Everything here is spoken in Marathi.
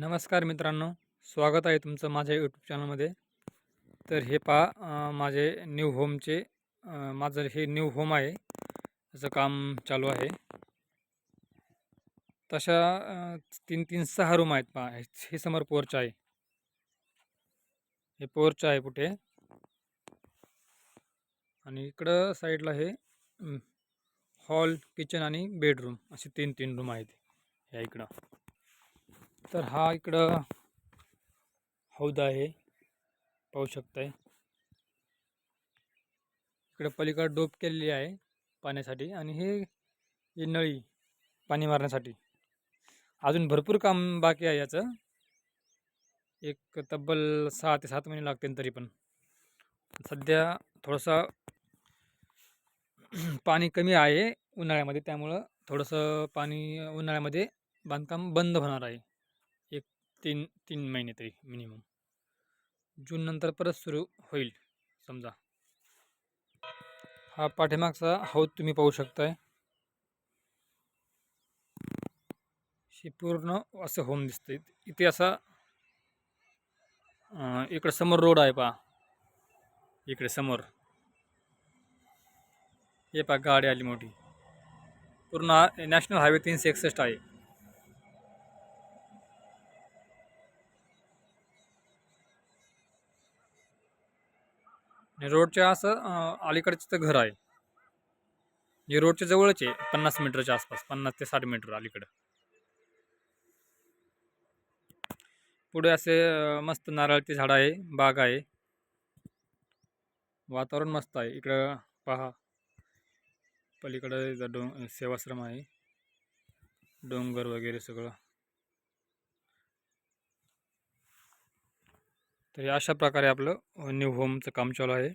नमस्कार मित्रांनो, स्वागत आहे तुमचं माझ्या यूट्यूब चॅनलमध्ये. तर हे पहा, माझे न्यू होमचे माझं हे न्यू होम आहे. त्याचं काम चालू आहे. तशा 3-6 रूम आहेत पहा. हे समोर पोर्च आहे. हे पोर्च आहे कुठे, आणि इकडं साईडला हे हॉल, किचन आणि बेडरूम असे 3 रूम आहेत ह्या इकडं. तर हा इकडं हौद आहे, पाहू शकताय. इकडे पलीकडे डोब केलेली आहे पाण्यासाठी, आणि ही नळी पाणी मारण्यासाठी. अजून भरपूर काम बाकी आहे याचं. एक तब्बल 6 ते 7 महिने लागतील तरी पण. सध्या थोडंसं पाणी कमी आहे उन्हाळ्यामध्ये, त्यामुळं थोडंसं पाणी उन्हाळ्यामध्ये बांधकाम बंद होणार आहे. एक 3 महिने तरी मिनिमम. जून नंतर परत सुरू होईल समजा. हा पाठीमागचा हौद तुम्ही पाहू शकताय. हे पूर्ण असं होम दिसतंय. इथे असा इकडे समोर रोड आहे पहा. इकडे समोर हे पहा, गाडी आली मोठी. पूर्ण नॅशनल हायवे 361 आहे. रोडच्या असं अलीकडेच तर घर आहे. हे रोडच्या जवळच आहे, 50 मीटरच्या आसपास, 50 ते 60 मीटर अलीकडं. पुढे असे मस्त नारळाची झाड आहे, बाग आहे. वातावरण मस्त आहे. इकडं पहा, पलीकडे सेवाश्रम आहे, डोंगर वगैरे सगळं. तर अशा प्रकारे आपलं न्यू होमचं काम चालू आहे.